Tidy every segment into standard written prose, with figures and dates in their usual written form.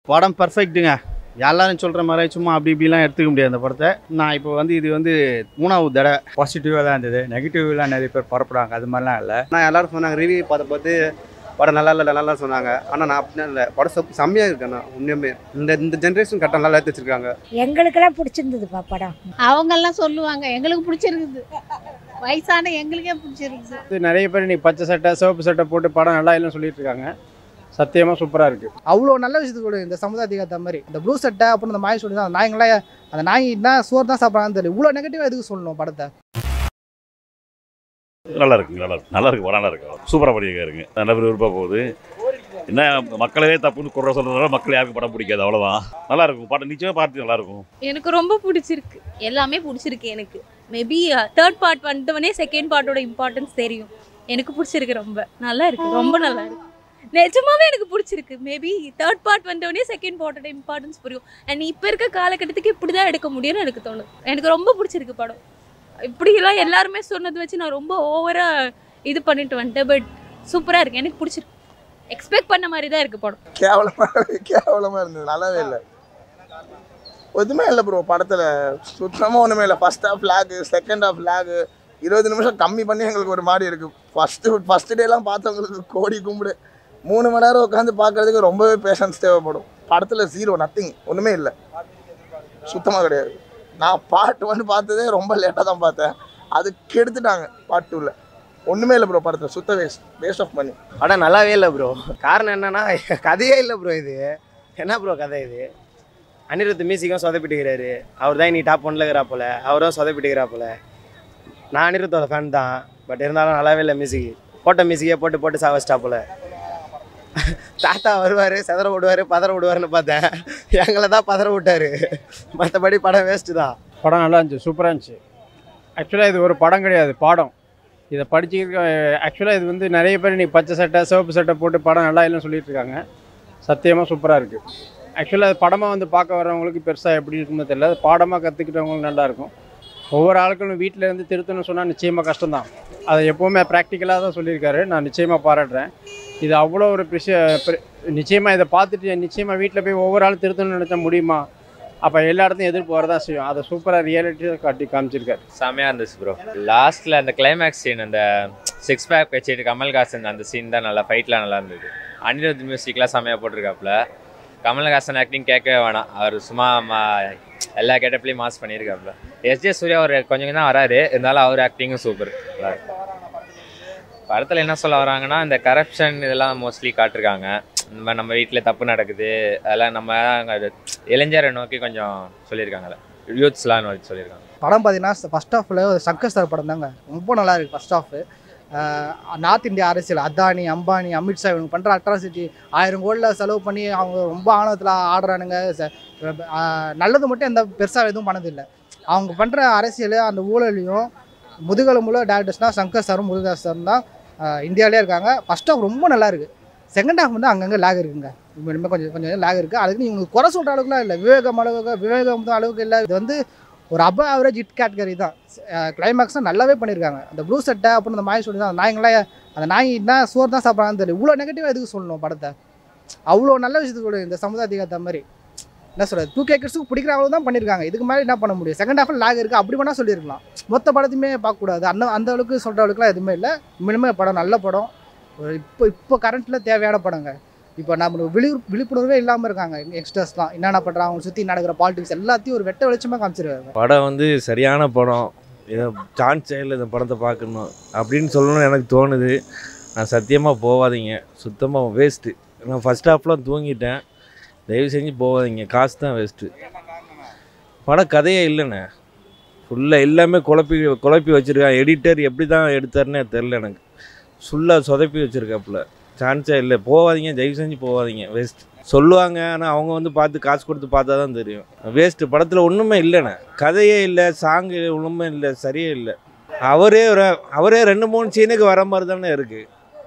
படம் பர்ஃபெக்ட்டுங்க. எல்லாரும் சொல்கிற மாதிரி சும்மா அப்படி இப்படிலாம் எடுத்துக்க முடியாது அந்த படத்தை. நான் இப்போ இது 3வது தடவை. பாசிட்டிவாக தான் இருந்தது, நெகட்டிவ்லாம் நிறைய பேர் பரப்புறாங்க, அது மாதிரிலாம் இல்லை. நான் எல்லாரும் சொன்னாங்க ரிவ்யூ பார்த்து படம் நல்லா இல்லை நல்லா சொன்னாங்க. ஆனால் நான் அப்படின்னா இல்லை, படம் செம்மையாக இருக்கேண்ணா. உண்மையுமே இந்த ஜென்ரேஷன் கரெக்டாக நல்லா எடுத்து வச்சிருக்காங்க. எங்களுக்கெல்லாம் பிடிச்சிருந்ததுப்பா படம். அவங்கெல்லாம் சொல்லுவாங்க எங்களுக்கு பிடிச்சிருக்குது, வயசான எங்களுக்கே பிடிச்சிருக்குது. நிறைய பேர் நீ பச்சை சட்டை சிவப்பு சட்டை போட்டு படம் நல்லா இல்லைன்னு சொல்லிட்டு இருக்காங்க. சத்தியமாக சூப்பராக இருக்குது. அவ்வளோ நல்ல விஷயத்துக்கு கூட இந்த சமுதாயத்துக்கு ஏற்ற மாதிரி இந்த ப்ளூ சட்டை அப்புறம் இந்த மாய் சொல்லி தான் நாய்ங்களாம் அந்த நாய்னா சோறு தான் சாப்பிட்றாங்கன்னு தெரியல. இவ்வளோ நெகட்டிவாக எதுக்கு சொல்லணும் படத்தை? நல்லா இருக்குங்க, நல்லா இருக்கு, படம் நல்லா இருக்கு, சூப்பராக பண்ணியிருக்காருங்க. நல்ல பேர் விருப்பம் போகுது. என்ன மக்களே தப்புன்னு குறை சொல்கிறதுனால மக்கள் யாருக்கும் படம் பிடிக்காது, அவ்வளோதான். நல்லா இருக்கும் படம், நிச்சயமாக பார்த்து நல்லா இருக்கும். எனக்கு ரொம்ப பிடிச்சிருக்கு, எல்லாமே பிடிச்சிருக்கு. எனக்கு மேபி தேர்ட் பார்ட் வந்துட்டவனே செகண்ட் பார்ட்டோட இம்பார்ட்டன்ஸ் தெரியும். எனக்கு பிடிச்சிருக்கு, ரொம்ப நல்லா இருக்கு, ரொம்ப நல்லா இருக்கு. நிஜமாவே எனக்கு பிடிச்சிருக்கு. மேபி தேர்ட் பார்ட் வந்தவொடனே செகண்ட் பார்ட்டோட இம்பார்ட்டன்ஸ் புரியும். அண்ட் இப்போ இருக்க காலகட்டத்துக்கு இப்படி தான் எடுக்க முடியும்னு எனக்கு தோணுது. எனக்கு ரொம்ப பிடிச்சிருக்கு படம். இப்படியெல்லாம் எல்லாருமே சொன்னது வச்சு நான் ரொம்ப ஓவராக இது பண்ணிட்டு வந்துட்டேன். பட் சூப்பராக இருக்குது, எனக்கு பிடிச்சிருக்கு. எக்ஸ்பெக்ட் பண்ண மாதிரி தான் இருக்குது படம். கேவலமாக இருந்தது, நல்லாவே இல்லை, ஒன்றுமே இல்லை ப்ரோ. படத்தில் சுத்தமாக ஒன்றுமே இல்லை. First half lag, second half lag, 20 நிமிஷம் கம்மி பண்ணி எங்களுக்கு ஒரு மாதிரி இருக்குது. ஃபஸ்ட்டு டேலாம் பார்த்தவங்களுக்கு கோடி கும்பிடு. 3 மணி நேரம் உட்காந்து பார்க்குறதுக்கு ரொம்பவே பேஷன்ஸ் தேவைப்படும். படத்தில் 0, நத்திங், ஒன்றுமே இல்லை, சுத்தமாக கிடையாது. நான் பார்ட் 1 பார்த்ததே ரொம்ப லேட்டாக தான் பார்த்தேன், அது கெடுத்துட்டாங்க. பார்ட் 2ல் ஒன்றுமே இல்லை ப்ரோ. படத்தில் சுத்த வேஸ்ட் ஆஃப் மணி. படம் நல்லாவே இல்லை ப்ரோ. காரணம் என்னன்னா கதையே இல்லை ப்ரோ. இது என்ன ப்ரோ கதை? இது அனிருத் மியூசிக்கும் சொதப்பிட்டுக்கிறாரு. அவர் தான் நீ டாப் 1ல் இருக்கிறா போல, அவரும் சொதப்பிட்டுக்கிறா போல. நான் அனிருத்தோட ஃபேன் தான், பட் இருந்தாலும் நல்லாவே இல்லை. மியூசிக் போட்ட மியூசிக்கே போட்டு சாவஸ்டா போல. தாத்தா வருவார், செதற விடுவார், பதற விடுவார்னு பார்த்தேன். எங்களை தான் பதற விட்டார். மற்றபடி படம் வேஸ்ட்டு தான். படம் நல்லா இருந்துச்சு, சூப்பராக இருந்துச்சு. ஆக்சுவலாக இது ஒரு படம் கிடையாது, பாடம். இதை படிச்சுக்க ஆக்சுவலாக இது நிறைய பேர் நீ பச்சை சட்டை சிவப்பு சட்டை போட்டு படம் நல்லா இல்லைன்னு சொல்லிட்டு இருக்காங்க. சத்தியமாக சூப்பராக இருக்குது. ஆக்சுவலாக அது படமாக பார்க்க வரவங்களுக்கு பெருசாக எப்படி இருக்குன்னு தெரியல. அது பாடமாக கற்றுக்கிட்டவங்களுக்கு நல்லாயிருக்கும். ஒவ்வொரு ஆட்களும் வீட்டில் இருந்து திருத்தணும்னு சொன்னால் நிச்சயமாக கஷ்டம்தான். அதை எப்போவுமே ப்ராக்டிக்கலாக தான் சொல்லியிருக்காரு. நான் நிச்சயமாக பாராட்டுறேன். இது அவ்வளோ ஒரு நிச்சயமாக இதை பார்த்துட்டு நிச்சயமாக வீட்டில் போய் ஒவ்வொரு ஆளும் திருத்தணும்னு நினச்சா முடியுமா? அப்போ எல்லா இடத்தையும் எதிர்ப்பு வரதான் செய்யும். அதை சூப்பராக ரியாலிட்டியாக காமிச்சிருக்காரு. செம்மையாக இருந்துச்சு ப்ரோ. லாஸ்ட்டில் அந்த கிளைமேக்ஸ் சீன், அந்த 6 பேக் வச்சுட்டு கமல்ஹாசன் அந்த சீன் தான் நல்லா, ஃபைட்லாம் நல்லா இருந்தது. அனிருத் மியூசிக்லாம் செம்மையாக போட்டிருக்காப்புல. கமல்ஹாசன் ஆக்டிங் கேட்கவே வேணாம், அவர் சும்மா எல்லா கேட்டப்லேயும் மாஸ் பண்ணியிருக்காப்புல. எஸ்ஜே சூர்யா அவர் கொஞ்சம் தான் வராரு, இருந்தாலும் அவர் ஆக்டிங்கும் சூப்பர். படத்தில் என்ன சொல்ல வராங்கன்னா, இந்த கரப்ஷன் இதெல்லாம் மோஸ்ட்லி காட்டிருக்காங்க. நம்ம வீட்டில் தப்பு நடக்குது, அதெல்லாம் நம்ம இளைஞரை நோக்கி கொஞ்சம் சொல்லியிருக்காங்கல்ல, யூத்ஸ்லாம் சொல்லியிருக்காங்க. படம் பார்த்தீங்கன்னா ஃபஸ்ட் ஹாஃபில் ஒரு சங்கர் சார் படம் தாங்க, ரொம்ப நல்லா இருக்குது. ஃபஸ்ட் ஹாஃபு நார்த் இந்தியா அரசியல், அதானி அம்பானி அமித்ஷா இவங்க பண்ணுற அட்ராசிட்டி, 1000 கோடியில் செலவு பண்ணி அவங்க ரொம்ப ஆணவத்தில் ஆடுறானுங்க. நல்லது மட்டும் எந்த பெருசாக எதுவும் பண்ணதில்லை. அவங்க பண்ணுற அரசியல் அந்த ஊழலையும் முதுகெலும்புல டேரக்டர்ஸ்னால் சங்கர் சாரும் முருகதாஸ் சாரும் தான் இந்தியாவிலே இருக்காங்க. ஃபஸ்ட் ஹாஃப் ரொம்ப நல்லா இருக்குது. செகண்ட் ஹாஃப் அங்கங்கே லேக் இருக்குங்க, இனிமேல் கொஞ்சம் லேக் இருக்குது. அதுக்கு இவங்களுக்கு குறை சொல்கிற அளவுக்குலாம் இல்லை, விவேகம் அளவுக்கு இல்லை. இது ஒரு அபவ் ஆவரேஜ் ஹிட் கேட்டகரி தான். கிளைமேக்ஸும் நல்லாவே பண்ணியிருக்காங்க. அந்த ப்ளூ சட்டை அப்புறம் இந்த மாய் சொல்லி தான் நாய்ங்களாம் அந்த நாய்னா சோறு தான் சாப்பிட்றாங்கன்னு தெரியல. இவ்வளோ நெகட்டிவாக எதுக்கு சொல்லணும் படத்தை? அவ்வளோ நல்ல விஷயத்துக்கு கூட இந்த சமுதாயத்துக்கு ஏற்ற மாதிரி என்ன சொல்கிறது, 2K கிட்ஸுக்கு பிடிக்கிறவங்களும் தான் பண்ணியிருக்காங்க. இதுக்கு மாதிரி என்ன பண்ண முடியும்? செகண்ட் ஹாஃபில் லேக் இருக்குது, அப்படி வேணால் சொல்லியிருக்கலாம். மொத்த படத்தையுமே பார்க்கக்கூடாது. அந்த அளவுக்கு சொல்கிற அளவுக்குலாம் எதுவுமே இல்லை. மினிமம் படம் நல்ல படம். இப்போ கரண்ட்டில் தேவையான படங்க. இப்போ நம்ம விழிப்புணர்வே இல்லாமல் இருக்காங்க யங்ஸ்டர்ஸ்லாம். என்னென்ன பண்ணுறாங்க, அவங்க சுற்றி நடக்கிற பாலிடிக்ஸ் எல்லாத்தையும் ஒரு வெட்ட வெளிச்சமாக காமிச்சிருக்காங்க. படம் சரியான படம். இதை சான்ஸ் இல்லை இந்த படத்தை பார்க்கணும் அப்படின்னு சொல்லணும்னு எனக்கு தோணுது. நான் சத்தியமாக போகாதீங்க, சுத்தமாக வேஸ்ட்டு. நான் ஃபஸ்ட் ஹாஃப்லாம் தூங்கிட்டேன், தயவு செஞ்சு போகாதீங்க, காசு தான் வேஸ்ட்டு. படம் கதையே இல்லைண்ணே, ஃபுல்லாக எல்லாமே குழப்பி வச்சுருக்கான். எடிட்டர் எப்படி தான் எடுத்தாருன்னே தெரில எனக்கு. ஃபுல்லாக சொதப்பி வச்சுருக்காப்புல. சான்ஸே இல்லை, போகாதீங்க, தயவு செஞ்சு போகாதீங்க, வேஸ்ட். சொல்லுவாங்க, ஆனால் அவங்க பார்த்து காசு கொடுத்து பார்த்தா தான் தெரியும். வேஸ்ட்டு. படத்தில் ஒன்றுமே இல்லைண்ணே, கதையே இல்லை, சாங்கு ஒன்றுமே இல்லை, சரியே இல்லை. அவரே 2-3 சீனுக்கு வர மாதிரி தானே இருக்குது.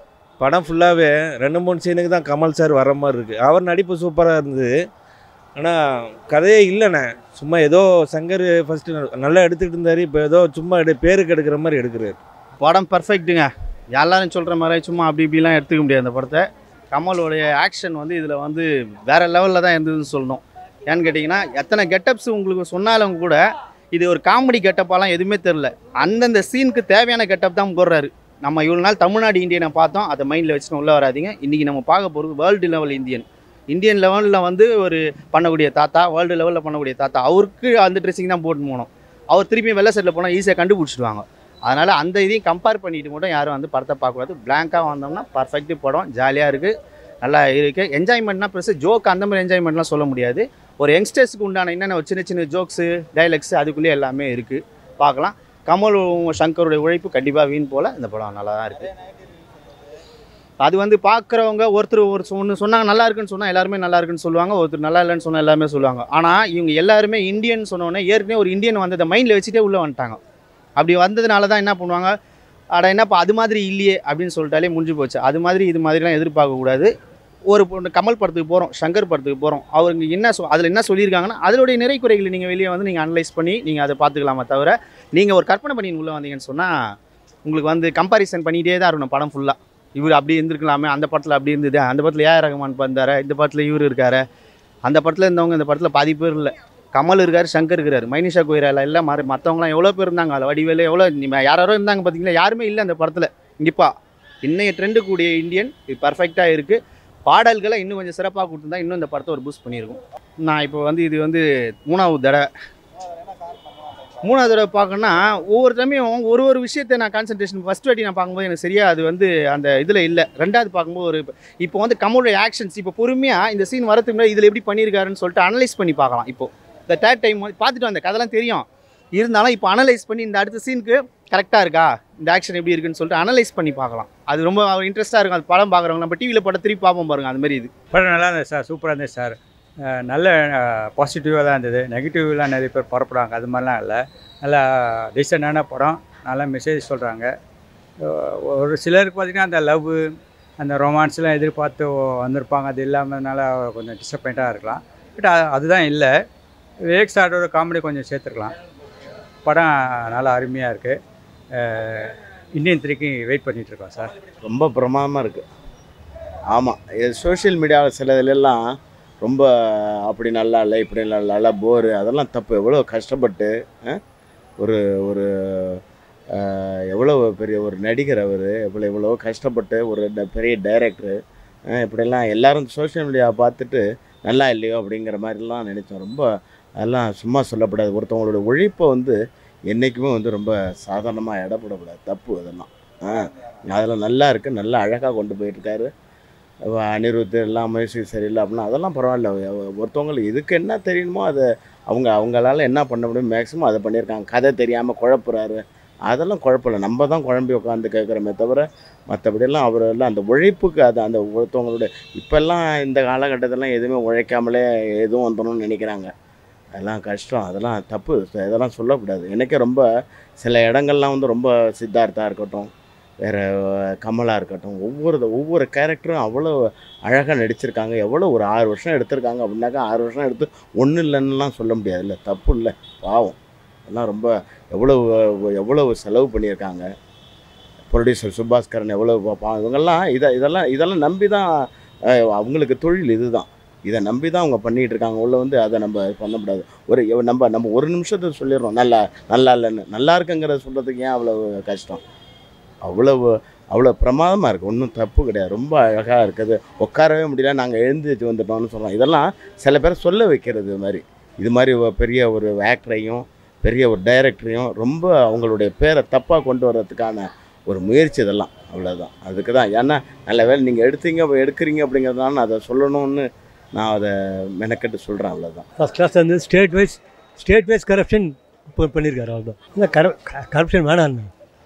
படம் ஃபுல்லாகவே 2-3 சீனுக்கு தான் கமல் சார் வர மாதிரி இருக்குது. அவர் நடிப்பு சூப்பராக இருந்தது, ஆனால் கதையே இல்லைண்ணே. சும்மா ஏதோ சங்கர் ஃபஸ்ட்டு நல்லா எடுத்துகிட்டு இருந்தார், இப்போ ஏதோ சும்மா பேருக்கு எடுக்கிற மாதிரி எடுக்கிறார். படம் பர்ஃபெக்ட்டுங்க. எல்லாரும் சொல்கிற மாதிரி சும்மா அப்படி இப்படிலாம் எடுத்துக்க முடியாது அந்த படத்தை. கமலோடைய ஆக்ஷன் வந்து இதில் வந்து வேறு லெவலில் தான் இருந்ததுன்னு சொல்லணும். ஏன்னு கேட்டிங்கன்னா எத்தனை கெட்டப்ஸ் உங்களுக்கு சொன்னாலும் கூட இது ஒரு காமெடி கெட்டப்பாலாம் எதுவுமே தெரில. அந்தந்த சீனுக்கு தேவையான கெட்டப் தான் போடுறாரு. நம்ம இவ்வளோ நாள் தமிழ்நாடு இந்தியனை பார்த்தோம், அதை மைண்டில் வச்சுட்டு உள்ளே வராதிங்க. இன்றைக்கி நம்ம பார்க்க போகிறது வேர்ல்டு லெவல் இந்தியன் லெவலில் வந்து ஒரு பண்ணக்கூடிய தாத்தா, வேர்ல்டு லெவலில் பண்ணக்கூடிய தாத்தா. அவருக்கு அந்த ட்ரெஸ்ஸிங் தான் போட்டு போகணும். அவர் திருப்பி வெள்ளை செட்டில் போனால் ஈஸியாக கண்டுபிடிச்சிடுவாங்க. அதனால் அந்த இதையும் கம்பேர் பண்ணிட்டு மட்டும் யாரும் வந்து படத்தை பார்க்கக்கூடாது. பிளாங்காக வந்தோம்னா பர்ஃபெக்ட் படம், ஜாலியாக இருக்குது, நல்லா இருக்குது. என்ஜாய்மெண்ட்னா ப்ளஸ் ஜோக் அந்த மாதிரி என்ஜாய்மெண்ட்லாம் சொல்ல முடியாது. ஒரு யங்ஸ்டர்ஸுக்கு உண்டான என்னென்ன ஒரு சின்ன ஜோக்ஸு டைலாக்ஸு அதுக்குள்ளேயே எல்லாமே இருக்குது, பார்க்கலாம். கமலும் சங்கருடைய உழைப்பு கண்டிப்பாக வீண் போல். இந்த படம் நல்லா தான் இருக்குது. அது வந்து பார்க்குறவங்க ஒருத்தர் ஒன்று சொன்னாங்க நல்லா இருக்குன்னு சொன்னால் எல்லாருமே நல்லா இருக்குன்னு சொல்லுவாங்க, ஒருத்தர் நல்லா இல்லைன்னு சொன்னால் எல்லாருமே சொல்லுவாங்க. ஆனால் இவங்க எல்லாருமே இந்தியன் சொன்னோன்னே ஏற்கனவே ஒரு இந்தியன் வந்ததை மைண்டில் வச்சுட்டே உள்ளே வந்துட்டாங்க. அப்படி வந்ததுனால தான் என்ன பண்ணுவாங்க, அட என்னப்பா அது மாதிரி இல்லையே அப்படின்னு சொல்லிட்டாலே முடிஞ்சு போச்சு. அது மாதிரி இது மாதிரிலாம் எதிர்பார்க்கக்கூடாது. ஒரு கமல் படத்துக்கு போகிறோம், சங்கர் படத்துக்கு போகிறோம், அவங்க என்ன அதில் என்ன சொல்லியிருக்காங்கன்னா அதனுடைய நிறை குறைகளை நீங்கள் வெளியே வந்து நீங்கள் அனலைஸ் பண்ணி நீங்கள் அதை பார்த்துக்கலாமா தவிர நீங்கள் ஒரு கற்பனை பண்ணி உள்ளே வந்தீங்கன்னு சொன்னால் உங்களுக்கு வந்து கம்பாரிசன் பண்ணிகிட்டே தான் இருக்கணும் படம் ஃபுல்லாக. இவர் அப்படி இருந்திருக்கலாமே, அந்த படத்தில் அப்படி இருந்தது, அந்த படத்தில் ஏஆர் ரஹ்மான் வந்தார், இந்த படத்தில் இவர் இருக்கார், அந்த படத்தில் இருந்தவங்க இந்த படத்தில் பாதி பேர் இல்லை. கமல் இருக்கார், சங்கர் இருக்கிறார், மைனிஷா கொய்ராலா எல்லாம் மற்றவங்களாம் எவ்வளோ பேர் இருந்தாங்க. அதில் வடிவேலு எவ்வளோ யாரோ இருந்தாங்க பார்த்தீங்களா, யாருமே இல்லை அந்த படத்தில். இங்கேப்பா இன்னைய ட்ரெண்டு கூடிய இந்தியன் இது பர்ஃபெக்டாக இருக்குது. பாடல்களை இன்னும் கொஞ்சம் சிறப்பாக கொடுத்துருந்தா இன்னும் இந்த படத்தை ஒரு பூஸ்ட் பண்ணியிருக்கும். நான் இப்போ வந்து இது வந்து மூணாவது தடவை பார்க்கணுன்னா ஒவ்வொரு தடவையும் ஒரு விஷயத்தை நான் கான்சன்ட்ரேஷன் ஃபஸ்ட் வாட்டி நான் பார்க்கும்போது எனக்கு சரியாக அது வந்து அந்த இதில் இல்லை. ரெண்டாவது பார்க்கும்போது இப்போ வந்து கமலுடைய ஆக்ஷன்ஸ் இப்போ பொறுமையாக இந்த சீன் வரதுக்கு முன்னாடி இதில் எப்படி பண்ணியிருக்காருன்னு சொல்லிட்டு அனலைஸ் பண்ணி பார்க்கலாம். இப்போது இந்த தேர்ட் டைம் பார்த்துட்டு வந்த கதைலாம் தெரியும், இருந்தாலும் இப்போ அனலைஸ் பண்ணி இந்த அடுத்த சீனுக்கு கரெக்டாக இருக்கா, இந்த ஆக்ஷன் எப்படி இருக்குன்னு சொல்லிட்டு அனலைஸ் பண்ணி பார்க்கலாம். அது ரொம்ப இன்ட்ரெஸ்ட்டாக இருக்கும். அது படம் பார்க்குறவங்க நம்ம டிவியில் படம் திருப்பி பார்ப்போம் பாருங்கள், அந்த மாதிரி இது படம் நல்லா இருந்தது சார், சூப்பராக இருந்தது சார். நல்ல பாசிட்டிவாக தான் இருந்தது. நெகட்டிவ்லாம் நிறைய பேர் பரப்புகிறாங்க, அது மாதிரிலாம் இல்லை. நல்லா டீசெண்டான படம், நல்லா மெசேஜ் சொல்கிறாங்க. ஒரு சிலருக்கு பார்த்திங்கன்னா அந்த லவ் அந்த ரொமான்ஸ்லாம் எதிர்பார்த்து வந்திருப்பாங்க, அது இல்லாமல்னால கொஞ்சம் டிசப்பாயிண்ட்டாக இருக்கலாம். பட் அதுதான் இல்லை. விவேக் சாரோட காமெடி கொஞ்சம் சேர்த்துருக்கலாம். படம் நல்லா அருமையாக இருக்குது. இந்தியன் 3க்கு வெயிட் பண்ணிகிட்ருக்கோம் சார். ரொம்ப பிரமாதமாக இருக்குது. ஆமாம், சோஷியல் மீடியாவில் சிலதுலாம் ரொம்ப அப்படி நல்லா இல்லை, இப்படி நல்லா இல்லை, போரு, அதெல்லாம் தப்பு. எவ்வளோ கஷ்டப்பட்டு ஒரு ஒரு எவ்வளோ பெரிய ஒரு நடிகர் அவர், எவ்வளோ கஷ்டப்பட்டு ஒரு பெரிய டைரக்டரு, இப்படிலாம் எல்லோரும் சோஷியல் மீடியாவை பார்த்துட்டு நல்லா இல்லையோ அப்படிங்கிற மாதிரிலாம் நினச்சோம். ரொம்ப அதெல்லாம் சும்மா சொல்லப்படாது. ஒருத்தவங்களோட உழைப்பை வந்து என்றைக்குமே வந்து ரொம்ப சாதாரணமாக இடப்படக்கூடாது, தப்பு அதெல்லாம். அதெல்லாம் நல்லா இருக்குது, நல்லா அழகாக கொண்டு போயிட்டுருக்காரு. அனிருத் எல்லாம் மியூசிக் சரியில்லை அப்படின்னா அதெல்லாம் பரவாயில்ல. ஒருத்தவங்களுக்கு இதுக்கு என்ன தெரியணுமோ அதை அவங்களால என்ன பண்ண முடியும் மேக்ஸிமம் அதை பண்ணியிருக்காங்க. கதை தெரியாமல் குழப்புறாரு, அதெல்லாம் குழப்பமில்லை, நம்ம தான் குழம்பி உட்காந்து கேட்குறோமே தவிர மற்றபடியெல்லாம் அவரெல்லாம் அந்த உழைப்புக்கு அது அந்த ஒருத்தவங்களுடைய இப்போல்லாம் இந்த காலகட்டத்திலாம் எதுவுமே உழைக்காமலே எதுவும் வந்துடணும்னு நினைக்கிறாங்க. அதெல்லாம் கஷ்டம், அதெல்லாம் தப்பு, இதெல்லாம் சொல்லக்கூடாது. எனக்கே ரொம்ப சில இடங்கள்லாம் வந்து ரொம்ப சித்தார்த்தா இருக்கட்டும், வேறு கமலாக இருக்கட்டும், ஒவ்வொரு கேரக்டரும் அவ்வளோ அழகாக நடிச்சிருக்காங்க. எவ்வளோ ஒரு 6 வருஷம் எடுத்திருக்காங்க அப்படின்னாக்கா 6 வருஷம் எடுத்து ஒன்றும் இல்லைன்னுலாம் சொல்ல முடியாது. இல்லை, தப்பு இல்லை, பாவம். அதெல்லாம் ரொம்ப எவ்வளோ செலவு பண்ணியிருக்காங்க. ப்ரொடியூசர் சுபாஸ்கரன் எவ்வளோ இவங்கெல்லாம் இதெல்லாம் நம்பி தான் அவங்களுக்கு தொழில் இதுதான். இதை நம்பி தான் அவங்க பண்ணிகிட்டு இருக்காங்க. உள்ள வந்து அதை நம்ம பண்ணக்கூடாது. நம்ம ஒரு நிமிஷத்தை சொல்லிடுறோம் நல்லா இல்லைன்னு. நல்லா இருக்குங்கிறத சொல்கிறதுக்கு ஏன் அவ்வளோ கஷ்டம்? அவ்வளோ பிரமாதமாக இருக்குது, ஒன்றும் தப்பு கிடையாது. ரொம்ப அழகாக இருக்குது, உட்காரவே முடியல, நாங்கள் எழுந்திரிச்சு வந்துட்டோம்னு சொல்கிறோம். இதெல்லாம் சில பேர் சொல்ல வைக்கிறது மாதிரி. இது மாதிரி பெரிய ஒரு ஆக்டரையும் பெரிய ஒரு டைரக்டரையும் ரொம்ப அவங்களுடைய பேரை தப்பாக கொண்டு வர்றதுக்கான ஒரு முயற்சி இதெல்லாம். அவ்வளோதான், அதுக்கு தான். ஏன்னா நல்ல வேலை நீங்கள் எடுக்கிறீங்க அப்படிங்கிறதுனால நான் அதை சொல்லணும்னு நான் அதை மெனக்கெட்டு சொல்கிறேன். அவ்வளோதான். ஃபஸ்ட் கிளாஸ் வந்து ஸ்டேட் வைஸ் கரப்ஷன் பண்ணியிருக்காரு. அவ்வளோதான். இல்லை, கரப்ஷன் வேணாம்,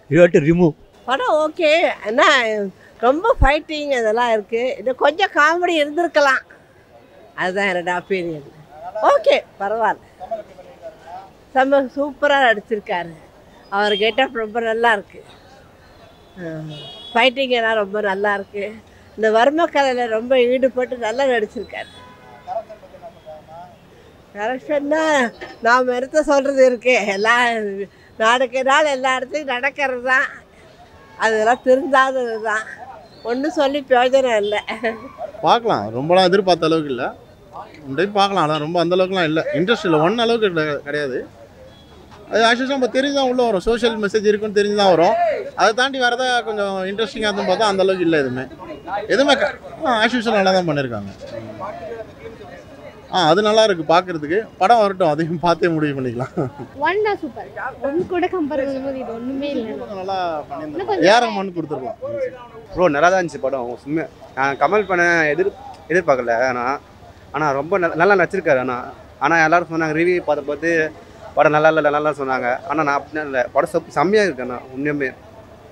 யூ ஹேவ் டு ரிமூவ். படம் ஓகே, ஆனால் ரொம்ப ஃபைட்டிங் அதெல்லாம் இருக்குது. இன்னும் கொஞ்சம் காமெடி இருந்திருக்கலாம், அதுதான் என்னோட ஒப்பீனியன். ஓகே, பரவாயில்ல, செம்ம சூப்பராக நடிச்சிருக்காரு. அவர் கெட்டப் ரொம்ப நல்லா இருக்குது, ஃபைட்டிங் எல்லாம் ரொம்ப நல்லா இருக்குது. இந்த வர்மக்கலையில் ரொம்ப ஈடுபட்டு நல்லா நடிச்சிருக்காரு. கரெக்ஷன்னா நாம் எடுத்து சொல்கிறது இருக்கு, எல்லாம் நாளுக்கு நாள் எல்லா இடத்துலையும் நடக்கிறது தான், அதெல்லாம் திருந்தாதது தான். ஒன்றும் சொல்லி பிரயோஜனம் இல்லை. பார்க்கலாம், ரொம்பலாம் எதிர்பார்த்த அளவுக்கு இல்லை. டைம் பார்க்கலாம், ஆனால் ரொம்ப அந்த அளவுக்குலாம் இல்லை. இன்ட்ரெஸ்ட் இல்லை, ஒன் அளவுக்கு கிடையாது. அது ஆக்சுவலாக நம்ம தெரிஞ்சு தான் உள்ளே வரும். சோஷியல் மெசேஜ் இருக்குன்னு தெரிஞ்சு தான் வரும். அதை தாண்டி வரதா கொஞ்சம் இன்ட்ரெஸ்டிங்காக இருக்கும் பார்த்தா அந்த அளவுக்கு இல்லை. எதுவுமே ஆக்சுவலாக நல்லா தான் பண்ணியிருக்காங்க. அது நல்லா இருக்கு பார்க்கறதுக்கு. படம் வரட்டும், அதையும் பார்த்தே முடிவு பண்ணிக்கலாம். ஒன் தான் சூப்பர். ஒன் கூட கம்பேர் பண்ணும்போது இது ஒன்றுமே இல்லை. நல்லா பண்ணியிருந்தாங்க. ஏற மண் கொடுத்துருக்கலாம். ப்ரோ நல்லா தான் இருந்துச்சு படம். சும்மா கமல் பண்ண எதிர்பார்க்கல. ஆனால் ரொம்ப நல்லா நடிச்சிருக்காரு. ஆனால் எல்லோரும் சொன்னாங்க, ரிவ்யூ பார்த்து படம் நல்லா இல்லை நல்லா சொன்னாங்க. ஆனால் நான் அப்படின்னா இல்லை, படம் செம்மையாக இருக்கேண்ணா. உண்மையுமே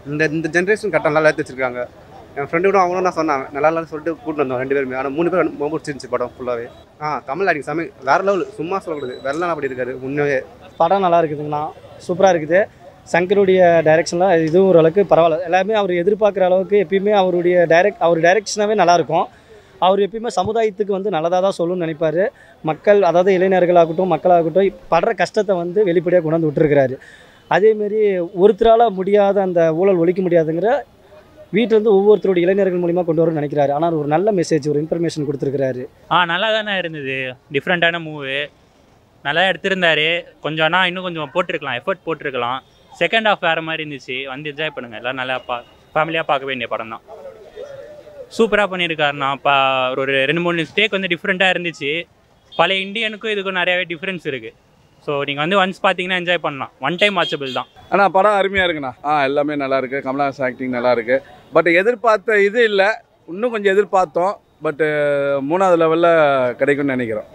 இந்த ஜென்ரேஷன் கரெக்டாக நல்லா எடுத்து வச்சிருக்காங்க. என் ஃப்ரெண்டு கூட அவங்களும் நான் சொன்னாங்க நல்லா இல்லைன்னு சொல்லிட்டு கூப்பிட்டு வந்தோம் 2 பேருமே. ஆனால் 3 பேர் ரொம்ப பிடிச்சிருந்துச்சு படம் ஃபுல்லாகவே. கமல் ஆடிங்க செம்மை வேறு லெவல். சும்மா சொல்லக்கூடாது, வேறலாம் அப்படி இருக்காரு உண்மையே. படம் நல்லா இருக்குதுங்கண்ணா, சூப்பராக இருக்குது. சங்கருடைய டைரெக்ஷனில் இதுவும் ஓரளவுக்கு பரவாயில்ல. எல்லாமே அவர் எதிர்பார்க்குற அளவுக்கு எப்பயுமே அவர் டைரெக்ஷனாகவே நல்லாயிருக்கும். அவர் எப்பயுமே சமுதாயத்துக்கு வந்து நல்லதாக தான் சொல்லணும்னு நினைப்பார். மக்கள், அதாவது இளைஞர்களாகட்டும் மக்களாகட்டும் படுற கஷ்டத்தை வந்து வெளிப்படையாக கொண்டு வந்து விட்டுருக்கிறாரு. அதேமாரி ஒருத்தரால் முடியாத அந்த ஊழல் ஒழிக்க முடியாதுங்கிற வீட்டிலேருந்து ஒவ்வொருத்தருடைய இளைஞர்கள் மூலிமா கொண்டு வரணும்னு நினைக்கிறாரு. ஆனால் ஒரு நல்ல மெசேஜ், ஒரு இன்ஃபர்மேஷன் கொடுத்துருக்கிறாரு. நல்லா தானே இருந்தது. டிஃப்ரெண்ட்டான மூவி நல்லா எடுத்திருந்தாரு. கொஞ்சம் ஆனால் இன்னும் கொஞ்சம் போட்டிருக்கலாம், எஃபர்ட் போட்டிருக்கலாம். செகண்ட் ஹாஃப் வேறு மாதிரி இருந்துச்சு. வந்து என்ஜாய் பண்ணுங்கள். எல்லாம் நல்லா ஃபேமிலியாக பார்க்க வேண்டிய படம் தான். சூப்பராக பண்ணியிருக்காருண்ணா. ஒரு 2-3 ஸ்டேக் வந்து டிஃப்ரெண்ட்டாக இருந்துச்சு. பழைய இந்தியனுக்கும் இதுக்கும் நிறையாவே டிஃப்ரென்ஸ் இருக்குது. ஸோ நீங்கள் வந்து ஒன்ஸ் பார்த்தீங்கன்னா என்ஜாய் பண்ணலாம். ஒன் டைம் வாட்சபிள் தான். ஆனால் படம் அருமையாக இருக்குண்ணா. எல்லாமே நல்லா இருக்குது. கமல்ஹாசன் ஆக்டிங் நல்லா இருக்குது. பட் எதிர்பார்த்த இது இல்லை, இன்னும் கொஞ்சம் எதிர்பார்த்தோம். பட்டு 3வது லெவலில் கிடைக்கும்னு நினைக்கிறோம்.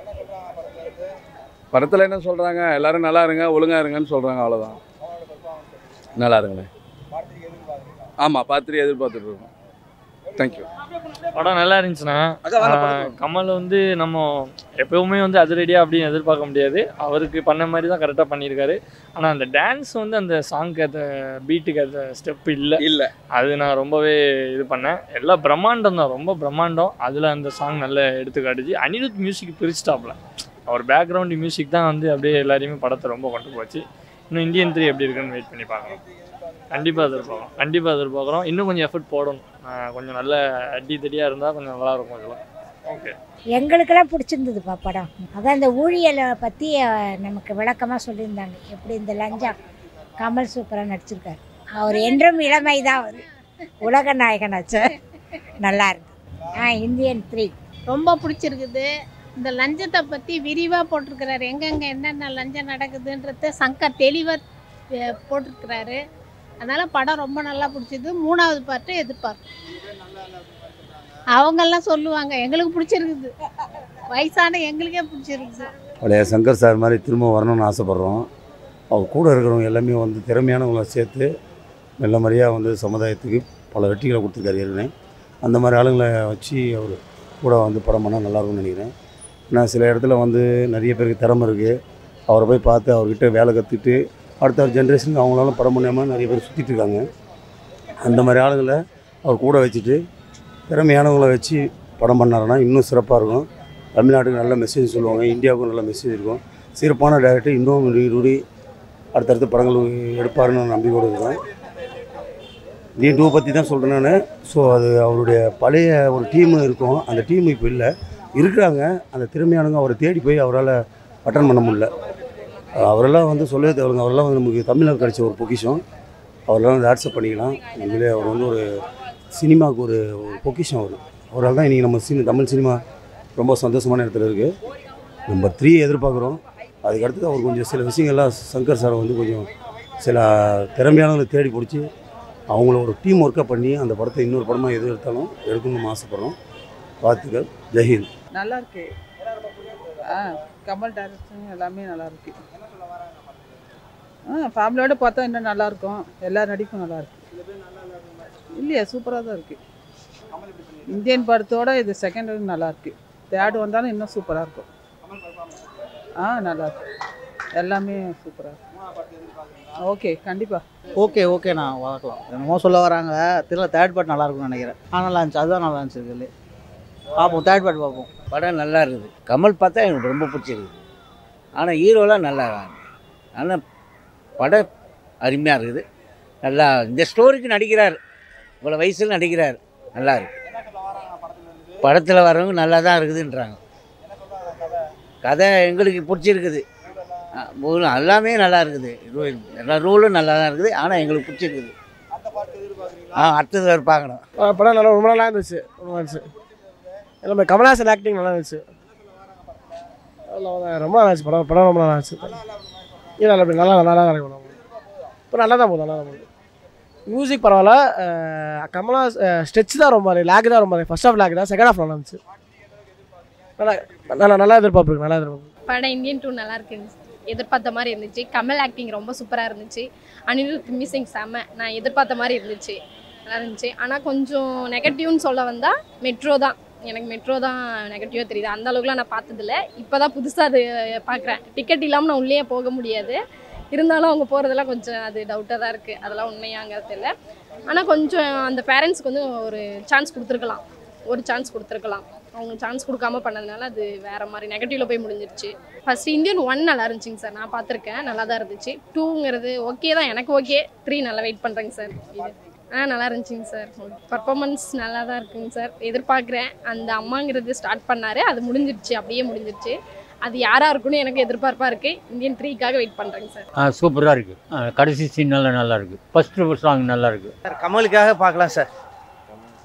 படத்தில் என்ன சொல்கிறாங்க, எல்லோரும் நல்லா இருங்க, ஒழுங்காக இருங்கன்னு சொல்கிறாங்க, அவ்வளோதான். நல்லா இருங்களே. ஆமாம், பார்த்துட்டு எதிர்பார்த்துட்டு இருக்கோம். தேங்க்யூ. படம் நல்லா இருந்துச்சுண்ணா. கமல் வந்து நம்ம எப்பவுமே வந்து அதிரடியாக அப்படின்னு எதிர்பார்க்க முடியாது. அவருக்கு பண்ண மாதிரி தான் கரெக்டாக பண்ணியிருக்காரு. ஆனால் அந்த டான்ஸ் வந்து அந்த சாங்க்கு அந்த பீட்டுக்கு அந்த ஸ்டெப் இல்லை. அது நான் ரொம்பவே இது பண்ணேன். எல்லாம் பிரம்மாண்டம் தான், ரொம்ப பிரம்மாண்டம். அதில் அந்த சாங் நல்லா எடுத்து காட்டுச்சு. அனிருத் மியூசிக் பிரிச்சுட்டாப்ல. அவர் பேக்ரவுண்டு மியூசிக் தான் வந்து அப்படியே எல்லாரையுமே படத்தை ரொம்ப கொண்டு போச்சு. இன்னும் இந்தியன் 3 எப்படி இருக்குன்னு வெயிட் பண்ணி பார்க்கலாம். கண்டிப்பாக எதிர்பார்க்குறோம். இன்னும் கொஞ்சம் எஃபர்ட் போடணும். கொஞ்சம் நல்ல அடித்தடியாக இருந்தால் கொஞ்சம் நல்லாயிருக்கும். இதெல்லாம் ஓகே. எங்களுக்கெல்லாம் பிடிச்சிருந்ததுப்பா படம். அதான் இந்த ஊழியலை பற்றி நமக்கு விளக்கமாக சொல்லியிருந்தாங்க. எப்படி இந்த லஞ்சம் கமல் சூப்பராக நடிச்சிருக்காரு. அவர் என்றும் இளமை தான். அவர் உலக நாயகனாச்சு. நல்லா இருக்கு. இந்தியன் 3 ரொம்ப பிடிச்சிருக்குது. இந்த லஞ்சத்தை பற்றி விரிவாக போட்டிருக்கிறாரு. எங்கெங்கே என்னென்ன லஞ்சம் நடக்குதுன்றத சங்கர் தெளிவாக போட்டிருக்கிறாரு. அதனால் படம் ரொம்ப நல்லா பிடிச்சிது. 3வது பார்ட்டு எதிர்பார்க்கும். அவங்கெல்லாம் சொல்லுவாங்க, எங்களுக்கு பிடிச்சிருக்குது. வயசான எங்களுக்கே பிடிச்சிருக்குது. பழைய சங்கர் சார் மாதிரி திரும்ப வரணும்னு ஆசைப்பட்றோம். அவர் கூட இருக்கிறவங்க எல்லாமே வந்து திறமையானவங்களை சேர்த்து நல்ல மாதிரியாக வந்து சமுதாயத்துக்கு பல வெற்றிகளை கொடுத்துருக்காரு ஏற்கனவே. அந்த மாதிரி ஆளுங்களை வச்சு அவர் கூட வந்து படம் பண்ணால் நல்லாயிருக்கும்னு நினைக்கிறேன். ஏன்னா சில இடத்துல வந்து நிறைய பேருக்கு திறமை இருக்குது. அவரை போய் பார்த்து அவர்கிட்ட வேலை கற்றுட்டு அடுத்த ஜென்ரேஷனுக்கு அவங்களால படம் பண்ணாமல் நிறைய பேர் சுற்றிட்டு இருக்காங்க. அந்த மாதிரி ஆளுங்களை அவர் கூட வச்சுட்டு திறமையானவங்களை வச்சு படம் பண்ணாருன்னா இன்னும் சிறப்பாக இருக்கும். தமிழ்நாட்டுக்கு நல்ல மெசேஜ் சொல்லுவாங்க, இந்தியாவுக்கும் நல்ல மெசேஜ் இருக்கும். சிறப்பான டைரக்டர் இன்னும் ரூடி அடுத்தடுத்த படங்கள் எடுப்பாருன்னு நான் நம்பிக்கையோடு இருக்கிறேன். இந்தியன் 2 பற்றி தான் சொல்கிறேன் நான். ஸோ அது அவருடைய பழைய ஒரு டீமு இருக்கும். அந்த டீம் இப்போ இல்லை, இருக்கிறாங்க. அந்த திறமையானவங்க அவரை தேடி போய் அவரால் அட்டன் பண்ண முடியல. அவரெல்லாம் வந்து சொல்லவே தேவைங்க. அவரெல்லாம் வந்து நமக்கு தமிழ்நாடு கிடைச்ச ஒரு பொக்கிஷம். அவரெல்லாம் வந்து ஆட்சப் பண்ணிக்கலாம். உண்மையிலே அவர் வந்து ஒரு சினிமாவுக்கு ஒரு பொக்கிஷம். அவரால் தான் இன்றைக்கி நம்ம தமிழ் சினிமா ரொம்ப சந்தோஷமான இடத்துல இருக்குது. நம்பர் 3 எதிர்பார்க்குறோம். அதுக்கடுத்து அவர் கொஞ்சம் சில விஷயங்கள்லாம் சங்கர் சாரை வந்து கொஞ்சம் சில திறமையானவங்களை தேடி பிடிச்சி அவங்கள ஒரு டீம் ஒர்க்காக பண்ணி அந்த படத்தை இன்னொரு படமாக எது எடுத்தாலும் எடுக்கணும்னு ஆசைப்பட்றோம். வாழ்த்துக்கள். ஜெய்ஹிந்த். நல்லா இருக்கு. கமல் டைரக்ஷன் எல்லாமே நல்லா இருக்கு. ஃபேமிலியோடு பார்த்தா இன்னும் நல்லாயிருக்கும். எல்லா நடிப்பும் நல்லா இருக்கு. இல்லையா, சூப்பராக தான் இருக்குது. இந்தியன் படத்தோட இது செகண்ட் நல்லா இருக்கு. தேர்ட் வந்தாலும் இன்னும் சூப்பராக இருக்கும். நல்லா இருக்கு. எல்லாமே சூப்பராக இருக்கு. ஓகே, கண்டிப்பாக ஓகே நான் வளர்க்கலாம். என்னமோ சொல்ல வராங்க. தேர்ட் பார்ட் நல்லா இருக்கும்னு நினைக்கிறேன். நல்லா இருந்துச்சு. அதுதான் நல்லா இருந்துச்சு. இருக்குல்ல பார்ப்போம், தேர்ட் பார்ட் பார்ப்போம். படம் நல்லா இருக்குது. கமல் பார்த்தா எனக்கு ரொம்ப பிடிச்சிருக்குது. ஆனால் ஹீரோலாம் நல்லா இருக்காங்க. ஆனால் படம் அருமையாக இருக்குது. நல்லா இந்த ஸ்டோரிக்கு நடிக்கிறார். இவ்வளோ வயசில் நடிக்கிறார். நல்லா இருக்கு. படத்தில் வரவங்க நல்லா தான் இருக்குதுன்றாங்க. கதை எங்களுக்கு பிடிச்சிருக்குது. எல்லாமே நல்லா இருக்குது. எல்லா ரூலும் நல்லா தான் இருக்குது. ஆனால் எங்களுக்கு பிடிச்சிருக்குது. அடுத்தது வேறு பார்க்கணும். படம் நல்லா ரொம்ப நல்லா இருந்துச்சு. எல்லாமே கமல்ஹாசன் ஆக்டிங் நல்லா இருந்துச்சு. ரொம்ப நல்லா இருந்துச்சு. படம் ரொம்ப நல்லா இருந்துச்சு. இல்லை அப்படி நல்லா நல்லா தான் இருக்கும். இப்போ நல்லா தான் போகுது. நல்லா தான் போகுது. மியூசிக் பரவாயில்ல. கமலா ஸ்டெச் தான் ரொம்ப லேக் தான் ரொம்ப. ஃபர்ஸ்ட் ஆஃப் லேக் தான், செகண்ட் ஆஃப் நல்லா இருந்துச்சு. நல்லா எதிர்பார்ப்பு இருக்கு. நல்லா எதிர்பார்ப்பு. படம் இந்தியன் 2 நல்லா இருக்கு. எதிர்பார்த்த மாதிரி இருந்துச்சு. கமல் ஆக்டிங் ரொம்ப சூப்பராக இருந்துச்சு. அனிருத் மிஸ்ஸிங் செம்ம. நான் எதிர்பார்த்த மாதிரி இருந்துச்சு. நல்லா இருந்துச்சு. ஆனால் கொஞ்சம் நெகட்டிவ்னு சொல்ல வந்தால் மெட்ரோ தான். எனக்கு மெட்ரோ தான் நெகட்டிவாக தெரியுது. அந்த அளவுக்குலாம் நான் பார்த்ததில்ல. இப்போ தான் புதுசாக அது பார்க்குறேன். டிக்கெட் இல்லாமல் நான் உள்ளே போக முடியாது. இருந்தாலும் அவங்க போகிறதெல்லாம் கொஞ்சம் அது டவுட்டாக தான் இருக்குது. அதெல்லாம் உண்மையாங்கிறது இல்லை. ஆனால் கொஞ்சம் அந்த பேரண்ட்ஸ்க்கு வந்து ஒரு சான்ஸ் கொடுத்துருக்கலாம். அவங்க சான்ஸ் கொடுக்காம பண்ணதுனால அது வேறு மாதிரி நெகட்டிவில் போய் முடிஞ்சிருச்சு. ஃபஸ்ட்டு இந்தியன் 1 நல்லா இருந்துச்சுங்க சார். நான் பார்த்துருக்கேன். நல்லா தான் இருந்துச்சு. 2ங்கிறது ஓகே தான், எனக்கு ஓகே. 3 நல்லா வெயிட் பண்ணுறேங்க சார். நல்லா இருந்துச்சுங்க சார். பர்ஃபார்மன்ஸ் நல்லா தான் இருக்குங்க சார். எதிர்பார்க்குறேன். அந்த அம்மாங்கிறது ஸ்டார்ட் பண்ணார், அது முடிஞ்சிருச்சு. அப்படியே முடிஞ்சிருச்சு. அது யாராக இருக்குன்னு எனக்கு எதிர்பார்ப்பாக இருக்குது. இந்தியன் 3க்காக வெயிட் பண்ணுறேங்க சார். சூப்பராக இருக்குது. கடைசி சீன் நல்லா இருக்குது. ஃபஸ்ட்டு சாங் நல்லா இருக்குது சார். கமலுக்காக பார்க்கலாம் சார்.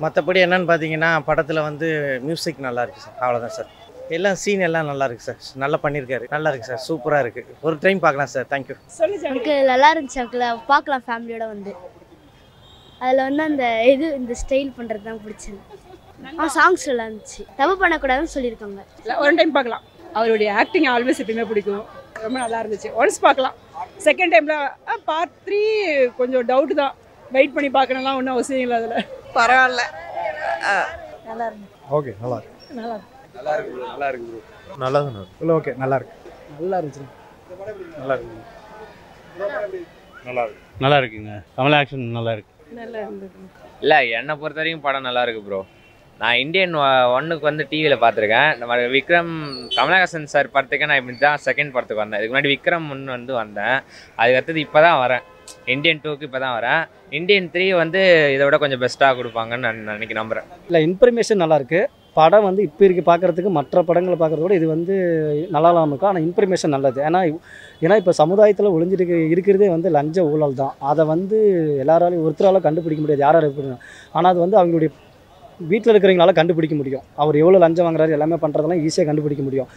மற்றபடி என்னென்னு பார்த்தீங்கன்னா படத்தில் வந்து மியூசிக் நல்லா இருக்குது சார். அவ்வளோதான் சார். எல்லாம் சீன் எல்லாம் நல்லா இருக்குது சார். நல்லா பண்ணியிருக்காரு. நல்லா இருக்குது சார். சூப்பராக இருக்குது. ஒரு டைம் பார்க்கலாம் சார். தேங்க்யூ. எனக்கு நல்லா இருந்துச்சு. அதில் பார்க்கலாம் ஃபேமிலியோட வந்து. அதில் வந்து அந்த இந்த ஸ்டைல் பண்ணுறது தான் பிடிச்சது. சாங்ஸ் நல்லா இருந்துச்சு. தப்பு பண்ணக்கூடாதுன்னு சொல்லியிருக்காங்க. ஒரு டைம் பார்க்கலாம். அவருடைய ஆக்டிங் ஆல்வேஸ் எப்பயுமே பிடிக்கும். ரொம்ப நல்லா இருந்துச்சு. ஒன்ஸ் பார்க்கலாம். செகண்ட் டைமில் பார்ட் 3 கொஞ்சம் டவுட் தான். வெயிட் பண்ணி பார்க்கணும்லாம் ஒன்றும் அவசியம் இல்லை. அதில் பரவாயில்ல. நல்லா இருக்கு. ஓகே நல்லா இருக்கு. நல்லா இருக்கு. நல்லா இருக்கு. நல்லா தான் இல்லை. ஓகே நல்லா இருக்கு. நல்லா இருந்துச்சு. நல்லா இருக்கு. நல்லா இருக்குங்க. கமல் ஆக்ஷன் நல்லா இருக்கு. நல்லா இருந்தது. இல்லை, என்னை பொறுத்த வரைக்கும் படம் நல்லா இருக்கு ப்ரோ. நான் இந்தியன் 1க்கு வந்து டிவியில் பார்த்துருக்கேன். நம்ம விக்ரம் கமலஹாசன் சார் படத்துக்கு நான் இப்படி தான் செகண்ட் படத்துக்கு வந்தேன். இதுக்கு முன்னாடி விக்ரம் 1 வந்து வந்தேன். அதுக்கடுத்தது இப்போ தான் வரேன். இந்தியன் 2க்கு இப்போ தான் வரேன். இந்தியன் 3 வந்து இதை விட கொஞ்சம் பெஸ்ட்டாக கொடுப்பாங்கன்னு நான் நம்புகிறேன். இல்லை, இன்ஃபர்மேஷன் நல்லா இருக்குது. படம் வந்து இப்போ இருக்கு பார்க்குறதுக்கு மற்ற படங்களை பார்க்குறத விட இது வந்து நல்லா இல்லாமல் இருக்கும். ஆனால் இன்ஃபர்மேஷன் நல்லது. ஏன்னா இப்போ சமுதாயத்தில் ஒளிஞ்சிட்டு இருக்கிறதே வந்து லஞ்ச ஊழல் தான். அதை வந்து எல்லாராலையும் ஒருத்தரால் கண்டுபிடிக்க முடியாது. யாரால் இருக்கணும். ஆனால் அது வந்து அவங்களுடைய வீட்டில் இருக்கிறவங்களால கண்டுபிடிக்க முடியும். அவர் எவ்வளோ லஞ்சம் வாங்குறாரு எல்லாமே பண்ணுறதெல்லாம் ஈஸியாக கண்டுபிடிக்க முடியும்.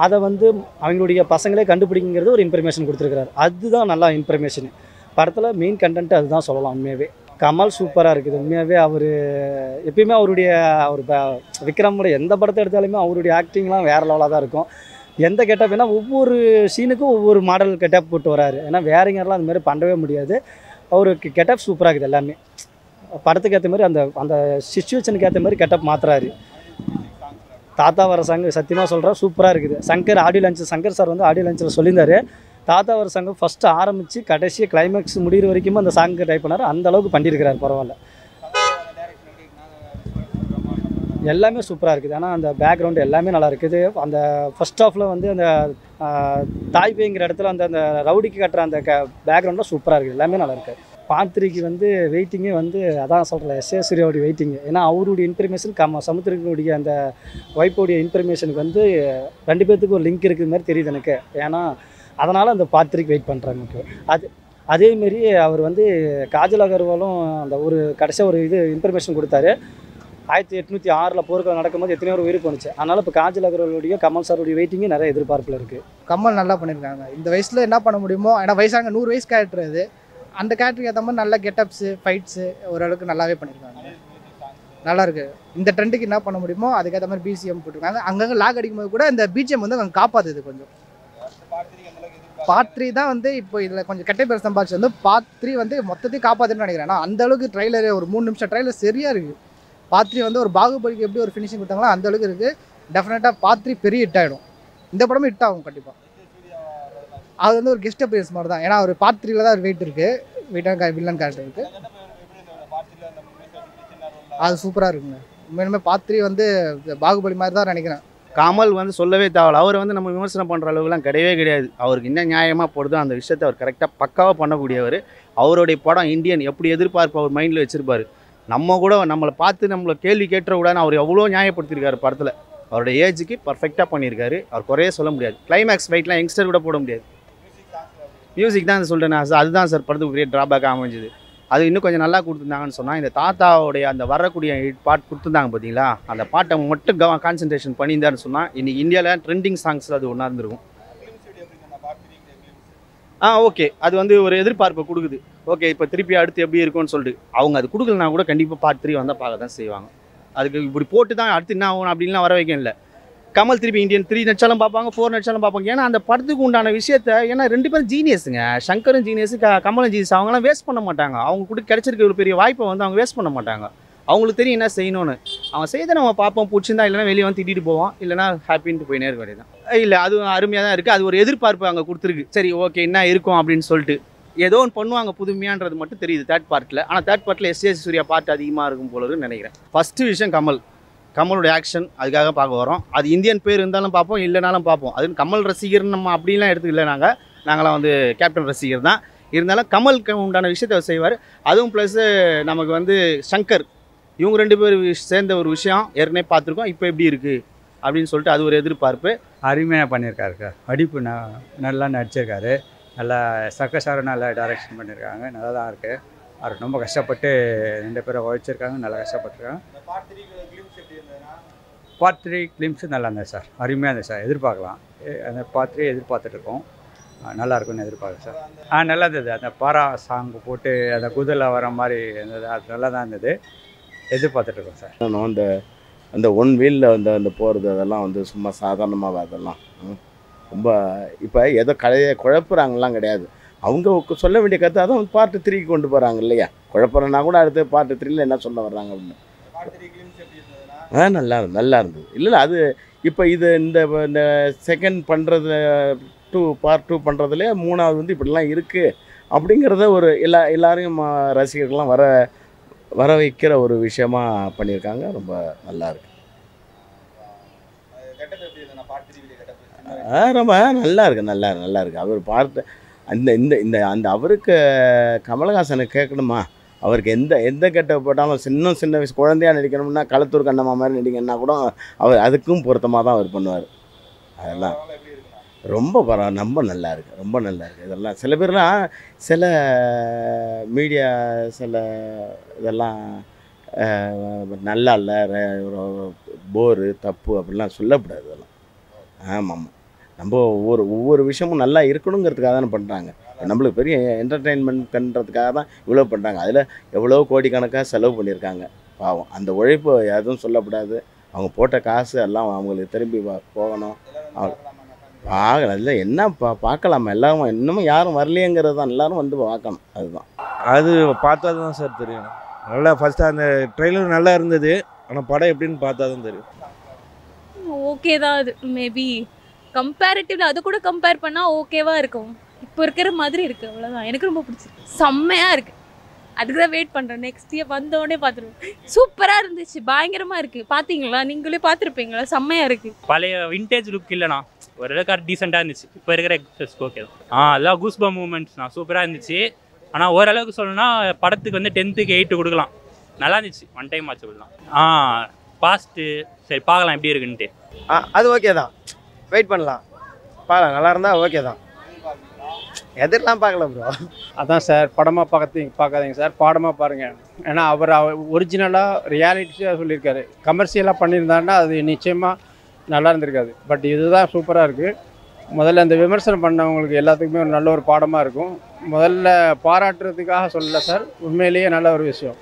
அதை வந்து அவங்களுடைய பசங்களே கண்டுபிடிங்கிறது ஒரு இன்ஃபர்மேஷன் கொடுத்துருக்கிறாரு. அதுதான் நல்லா இன்ஃபர்மேஷன். படத்தில் மெயின் கண்டென்ட் அதுதான் சொல்லலாம். உண்மையாகவே கமல் சூப்பராக இருக்குது. உண்மையாகவே அவர் எப்பயுமே அவருடைய விக்ரமோட எந்த படத்தை எடுத்தாலுமே அவருடைய ஆக்டிங்லாம் வேறு லெவலாக தான் இருக்கும். எந்த கெட்டப் ஏன்னா ஒவ்வொரு சீனுக்கும் ஒவ்வொரு மாடல் கெட்டப் போட்டு வராரு. ஏன்னா வேறங்கெல்லாம் அந்த மாதிரி பண்ணவே முடியாது. அவருக்கு கெட்டப் சூப்பராக இருக்குது. எல்லாமே படத்துக்கு ஏற்ற மாதிரி அந்த அந்த சிச்சுவேஷனுக்கு ஏற்ற மாதிரி கெட்டப் மாற்றுறாரு. தாத்தா வர சாங் சத்தியமாக சொல்கிறேன் சூப்பராக இருக்குது. சங்கர் சார் வந்து ஆடியோ லான்ச்சில் சொல்லியிருந்தார். தாத்தா வர சாங் ஃபஸ்ட்டு ஆரம்பித்து கடைசியாக கிளைமேக்ஸ் முடிகிற வரைக்கும் அந்த சாங்கு டைப் பண்ணார். அந்த அளவுக்கு பண்ணியிருக்கிறார். பரவாயில்ல, எல்லாமே சூப்பராக இருக்குது. ஆனால் அந்த பேக்ரவுண்டு எல்லாமே நல்லா இருக்குது. அந்த ஃபஸ்ட் ஹாஃபில் வந்து அந்த தாய்பேங்கிற இடத்துல அந்த ரவுடிக்கு கட்டுற அந்த பேக்ரவுண்டில் சூப்பராக இருக்குது. எல்லாமே நல்லா இருக்குது. பாத்திரிக்கு வந்து வெயிட்டிங்கே வந்து அதான் சொல்கிறேன் எஸ்.ஏ. சூர்யாவுடைய வெயிட்டிங்கு. ஏன்னா அவருடைய இன்ஃபர்மேஷன் சமுத்திரனுடைய அந்த ஒய்ஃபோடைய இன்ஃபர்மேஷனுக்கு வந்து 2 பேர்த்துக்கு ஒரு லிங்க் இருக்கிற மாதிரி தெரியுது எனக்கு. ஏன்னா அதனால் அந்த பாத்திரிக்கு வெயிட் பண்ணுறாங்க. அதேமாரி அவர் வந்து காஜல் அகர்வாலும் அந்த ஒரு கடைசியாக ஒரு இன்ஃபர்மேஷன் கொடுத்தாரு. 1806 போர்க்களம் நடக்கும்போது எத்தனையோ ஒரு உயிர் போணுச்சு. அதனால் இப்போ காஜல் அகர்வாலுடைய கமல் சாருடைய வெயிட்டிங்கே நிறைய எதிர்பார்ப்பில் இருக்குது. கமல் நல்லா பண்ணியிருக்காங்க. இந்த வயசில் என்ன பண்ண முடியுமோ, ஏன்னா வயசாங்க 100 வயசு கேரக்டர் அது. அந்த கேரக்டருக்கு ஏற்ற மாதிரி நல்ல கெட்டப்ஸு ஃபைட்ஸு ஓரளவுக்கு நல்லாவே பண்ணியிருக்காங்க. நல்லாயிருக்கு. இந்த ட்ரெண்டுக்கு என்ன பண்ண முடியுமோ அதுக்கேற்ற மாதிரி பிசிஎம் போட்டிருக்காங்க. அங்கங்கே லாக் அடிக்கும்போது கூட இந்த பிஜிஎம் வந்து அங்கே காப்பாற்றுது. கொஞ்சம் பார்ட் 3 தான் வந்து இப்போ இதில் கொஞ்சம் கெட்ட பேர் சம்பாதிச்சு வந்து பார்ட் 3 வந்து மொத்தத்தையும் காப்பாற்றுன்னு நினைக்கிறேன். ஆனால் அந்தளவுக்கு ட்ரைலரு ஒரு 3 நிமிஷம் ட்ரைலர் சரியாக இருக்குது. பார்ட் 3 வந்து ஒரு பாகுபலிக்கு எப்படி ஒரு ஃபினிஷிங் கொடுத்தாங்களோ அந்தளவுக்கு இருக்குது. டெஃபினட்டாக பார்ட் 3 பெரிய ஹிட் ஆகிடும். இந்த படமும் ஹிட் ஆகும் கண்டிப்பாக. அது வந்து ஒரு கெஸ்ட் அப்பியரன்ஸ் மாதிரி தான். ஏன்னா ஒரு பார்ட் 3ல தான் வெயிட் இருக்குது. வில்லன் கேரக்டர் இருக்குது. அது சூப்பராக இருக்குங்க. உண்மையுமே பார்ட் 3 வந்து பாகுபலி மாதிரி தான் நினைக்கிறேன். கமல் வந்து சொல்லவே தேவையில்ல. அவர் வந்து நம்ம விமர்சனம் பண்ணுற அளவுக்குலாம் கிடையவே கிடையாது. அவருக்கு என்ன நியாயமாக போடுதோ அந்த விஷயத்தை அவர் கரெக்டாக பக்காவாக பண்ணக்கூடியவர். அவருடைய படம் இந்தியன் எப்படி எதிர்பார்ப்பு அவர் மைண்டில் வச்சுருப்பார். நம்ம கூட நம்மளை பார்த்து நம்மளை கேள்வி கேட்டுறக்கூடாதுன்னு அவர் எவ்வளோ நியாயப்படுத்தியிருக்காரு படத்தில். அவரோட ஏஜுக்கு பர்ஃபெக்டாக பண்ணியிருக்காரு. அவர் குறைய சொல்ல முடியாது. கிளைமேக்ஸ் ஃபைட்லாம் யங்ஸ்டர் கூட போட முடியாது. மியூசிக் தான் சொல்கிறேன் அதுதான் சார் படத்துக்கு பெரிய ட்ராபேக்காக அமைஞ்சுது. அது இன்னும் கொஞ்சம் நல்லா கொடுத்துருந்தாங்கன்னு சொன்னால் இந்த தாத்தாவுடைய அந்த வரக்கூடிய பாட்டு கொடுத்துருந்தாங்க பார்த்தீங்களா, அந்த பாட்டை மட்டும் கான்சன்ட்ரேஷன் பண்ணியிருந்தாருன்னு சொன்னால் இன்றைக்கி இந்தியாவில் ட்ரெண்டிங் சாங்ஸில் அது ஒன்றா இருந்திருக்கும். ஓகே, அது வந்து ஒரு எதிர்பார்ப்பை கொடுக்குது. ஓகே, இப்போ திருப்பி அடுத்து எப்படி இருக்கும்னு சொல்லிட்டு அவங்க அது கொடுக்கலனா கூட கண்டிப்பாக பார்ட் 3 வந்தால் பார்க்க தான் செய்வாங்க. அதுக்கு இப்படி போட்டு தான் அடுத்து என்ன ஆகும் அப்படின்லாம் வர வைக்க இல்லை. கமல் திருப்பி இந்தியன் 3 நடிச்சாலும் பார்ப்பாங்க, 4 நடிச்சாலும் பார்ப்பாங்க. ஏன்னா அந்த படத்துக்கு உண்டான விஷயத்த, ஏன்னா 2 பேரும் ஜீனியஸுங்க, சங்கரும் ஜீனியஸு, கமலும் ஜீனியஸ். அவங்களாம் வேஸ்ட் பண்ண மாட்டாங்க. அவங்க கூட கிடைச்சிருக்க ஒரு பெரிய வாய்ப்பை வந்து அவங்க வேஸ்ட் பண்ண மாட்டாங்க. அவங்களுக்கு தெரியும் என்ன செய்யணும்னு. அவங்க செய்த நம்ம பார்ப்போம், பிடிச்சிருந்தா இல்லைனா வெளியே வந்து திட்டிட்டு போவோம், இல்லைனா ஹாப்பின்ட்டு போய் நேர் வேண்டியதான். இல்லை, அது அருமையாக தான் இருக்குது. அது ஒரு எதிர்பார்ப்பு அங்கே கொடுத்துருக்கு. சரி ஓகே என்ன இருக்கும் அப்படின்னு சொல்லிட்டு ஏதோ ஒன்று பண்ணுவாங்க புதுமையான்றது மட்டும் தெரியுது தேர்ட் பார்ட்டில். ஆனால் தேர்ட் பார்ட்டில் எஸ் சூர்யா பார்ட் அதிகமாக இருக்கும் போலன்னு நினைக்கிறேன். ஃபஸ்ட்டு விஷயம் கமலோட ஆக்ஷன், அதுக்காக பார்க்க வரோம். அது இந்தியன் பேர் இருந்தாலும் பார்ப்போம், இல்லைனாலும் பார்ப்போம். அது கமல் ரசிகர் நம்ம அப்படின்லாம் எடுத்துக்கல. நாங்களாம் வந்து கேப்டன் ரசிகர் தான். இருந்தாலும் கமலுக்கு உண்டான விஷயத்தை செய்வார். அதுவும் ப்ளஸ் நமக்கு வந்து சங்கர், இவங்க 2 பேர் சேர்ந்த ஒரு விஷயம் ஏற்கனவே பார்த்துருக்கோம். இப்போ எப்படி இருக்குது அப்படின்னு சொல்லிட்டு அது ஒரு எதிர்பார்ப்பு. அருமையாக பண்ணியிருக்காரு சார். படிப்பு நல்லா நடிச்சிருக்காரு. நல்லா சர்க்கஸாரும் நல்லா டைரக்ஷன் பண்ணியிருக்காங்க. நல்லா தான் இருக்குது. அவர் ரொம்ப கஷ்டப்பட்டு 2 பேரும் உழைச்சிருக்காங்க, நல்லா கஷ்டப்பட்டுருக்காங்க. பார்ட் 3 கிளிம்ஸு நல்லா இருந்தது சார். அருமையாக இருந்தது சார். எதிர்பார்க்கலாம். அந்த பார்ட் 3 எதிர்பார்த்துட்ருக்கோம். நல்லா இருக்கும்னு எதிர்பார்க்குறேன் சார். நல்லா இருந்தது. அந்த பாரா சாங்கு போட்டு அந்த குதிரை வர மாதிரி இருந்தது. அது நல்லா தான் இருந்தது. எதிர்பார்த்துட்ருக்கோம் சார். அந்த ஒன் வீலில் வந்து அந்த போகிறது அதெல்லாம் வந்து சும்மா சாதாரணமாக அதெல்லாம் ரொம்ப இப்போ ஏதோ குழப்புறாங்கலாம் கிடையாது. அவங்க சொல்ல வேண்டிய கருத்து அதான் வந்து பார்ட் 3க்கு கொண்டு போகிறாங்க இல்லையா. குழப்பறனா கூட அடுத்து பார்ட் 3ல் என்ன சொல்ல வர்றாங்க அப்படின்னு. நல்லா இருந்தது. இல்லை அது இப்போ இது இந்த செகண்ட் பண்ணுறது பார்ட் 2 பண்ணுறதுலே 3வது வந்து இப்படிலாம் இருக்குது அப்படிங்கிறத ஒரு எல்லாரையும் ரசிகர்கள்லாம் வர வைக்கிற ஒரு விஷயமா பண்ணியிருக்காங்க. ரொம்ப நல்லா இருக்கு. ரொம்ப நல்லா இருக்கு. அவர் பார்த்து அந்த அவருக்கு கமலஹாசனுக்கு கேட்கணுமா, அவருக்கு எந்த கெட்ட போட்டாலும் சின்ன வயசு குழந்தையாக நடிக்கணும்னா களத்தூர் கண்ணம்மா மாதிரி நடிக்கணும்னா கூட அவர் அதுக்கும் பொருத்தமாக தான் அவர் பண்ணுவார். அதெல்லாம் ரொம்ப ரொம்ப நல்லா இருக்குது. இதெல்லாம் சில பேர்லாம் சில மீடியா இதெல்லாம் நல்லா இல்லை, போரு தப்பு அப்படிலாம் சொல்லக்கூடாது. இதெல்லாம் ஆமாம், நம்ம ஒவ்வொரு விஷயமும் நல்லா இருக்கணுங்கிறதுக்காக தானே பண்ணுறாங்க. நம்மளுக்கு பெரிய என்டர்டெயின்மெண்ட்ன்றதுக்காக தான் இவ்வளோ பண்ணுறாங்க. அதில் எவ்வளோ கோடிக்கணக்காக செலவு பண்ணியிருக்காங்க. பாவம், அந்த உழைப்பு எதுவும் சொல்லக்கூடாது. அவங்க போட்ட காசு எல்லாம் அவங்களுக்கு திரும்பி போகணும். இல்லை என்ன பார்க்கலாமா, எல்லாரும் இன்னமும் யாரும் வரலையேங்கிறது தான். எல்லோரும் வந்து பார்க்கணும். அதுதான், அது பார்த்தா தான் சார் தெரியும். நல்லா ஃபஸ்ட்டு அந்த ட்ரெய்லர் நல்லா இருந்தது. ஆனால் படம் எப்படின்னு பார்த்தா தான் தெரியும். ஓகே தான். அது மேபி கம்பேரிட்டிவ்ல அது கூட கம்பேர் பண்ணால் ஓகேவாக இருக்கும். இப்போ இருக்கிற மாதிரி இருக்குது, அவ்வளோதான். எனக்கு ரொம்ப பிடிச்சிருக்கு. செம்மையாக இருக்குது. அதுக்கு தான் வெயிட் பண்ணுறேன். நெக்ஸ்ட் இயர் வந்தோடனே பார்த்துருவோம். சூப்பராக இருந்துச்சு, பயங்கரமாக இருக்குது. பார்த்தீங்களா, நீங்களே பார்த்துருப்பீங்களா? செம்மையாக இருக்குது. பழைய விண்டேஜ் லுக் இல்லைண்ணா, ஓரளவுக்கு டீசெண்டாக இருந்துச்சு. இப்போ இருக்கிற எக்ஸ்பிரஸ் ஓகே தான். அதெல்லாம் கூஸ்பம் மூமெண்ட்ஸ்ண்ணா சூப்பராக இருந்துச்சு. ஆனால் ஓரளவுக்கு சொல்லணும்னா படத்துக்கு வந்து 10க்கு 8 கொடுக்கலாம். நல்லா இருந்துச்சு. ஒன் டைம் ஆச்சு கொடுக்கலாம். பாஸ்ட்டு சரி பார்க்கலாம் எப்படி இருக்குன்ட்டு. அது ஓகே தான், வெயிட் பண்ணலாம். பார்க்கலாம், நல்லா இருந்தால் ஓகே தான். எதிரெலாம் பார்க்கல ப்ரோ. அதான் சார், படமாக பார்க்காதீங்க சார், பாடமாக பாருங்கள். ஏன்னா அவர் ஒரிஜினலாக ரியாலிட்டியாக சொல்லியிருக்காரு. கமர்ஷியலாக பண்ணியிருந்தாருன்னா அது நிச்சயமாக நல்லா இருந்திருக்காது. பட் இதுதான் சூப்பராக இருக்குது. முதல்ல அந்த விமர்சனம் பண்ணவங்களுக்கு எல்லாத்துக்குமே ஒரு நல்ல ஒரு பாடமாக இருக்கும். முதல்ல பாராட்டுறதுக்காக சொல்லலை சார், உண்மையிலேயே நல்ல ஒரு விஷயம்.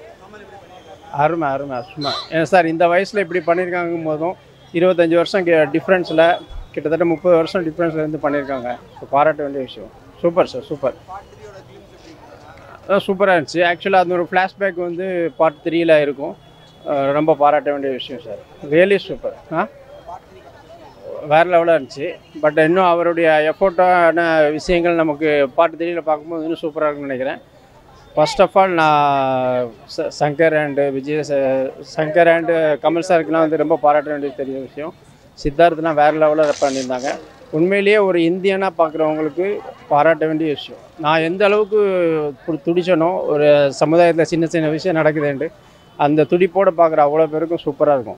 அருமை சும்மா. ஏன்னா சார் இந்த வயசில் இப்படி பண்ணியிருக்காங்கும் போதும் 25 வருஷம் டிஃப்ரென்ஸில் கிட்டத்தட்ட 30 வருஷம் டிஃப்ரென்ஸ்லேருந்து பண்ணியிருக்காங்க. ஸோ பாராட்ட வேண்டிய விஷயம். Super sir, super. சூப்பராக இருந்துச்சு. ஆக்சுவலாக அது ஒரு ஃப்ளாஷ்பேக் வந்து பார்ட் 3ல் இருக்கும். ரொம்ப பாராட்ட வேண்டிய விஷயம் சார். Really super. வேறு லெவலாக இருந்துச்சு. பட் இன்னும் அவருடைய எஃபோர்ட்டான விஷயங்கள் நமக்கு பார்ட் 3ல் பார்க்கும்போது இன்னும் சூப்பராக இருக்குன்னு நினைக்கிறேன். ஃபர்ஸ்ட் ஆஃப் ஆல் நான் சங்கர் அண்டு கமல் சாருக்குலாம் வந்து ரொம்ப பாராட்ட வேண்டிய தெரிய விஷயம். சித்தார்த்லாம் வேறு லெவலில் பண்ணியிருந்தாங்க. உண்மையிலேயே ஒரு இந்தியனாக பார்க்குறவங்களுக்கு பாராட்ட வேண்டிய விஷயம். நான் எந்த அளவுக்கு துடிச்சனோ ஒரு சமுதாயத்தில் சின்ன விஷயம் நடக்குதுன்ட்டு அந்த துடிப்போடு பார்க்குற அவ்வளோ பேருக்கும் சூப்பராக இருக்கும்.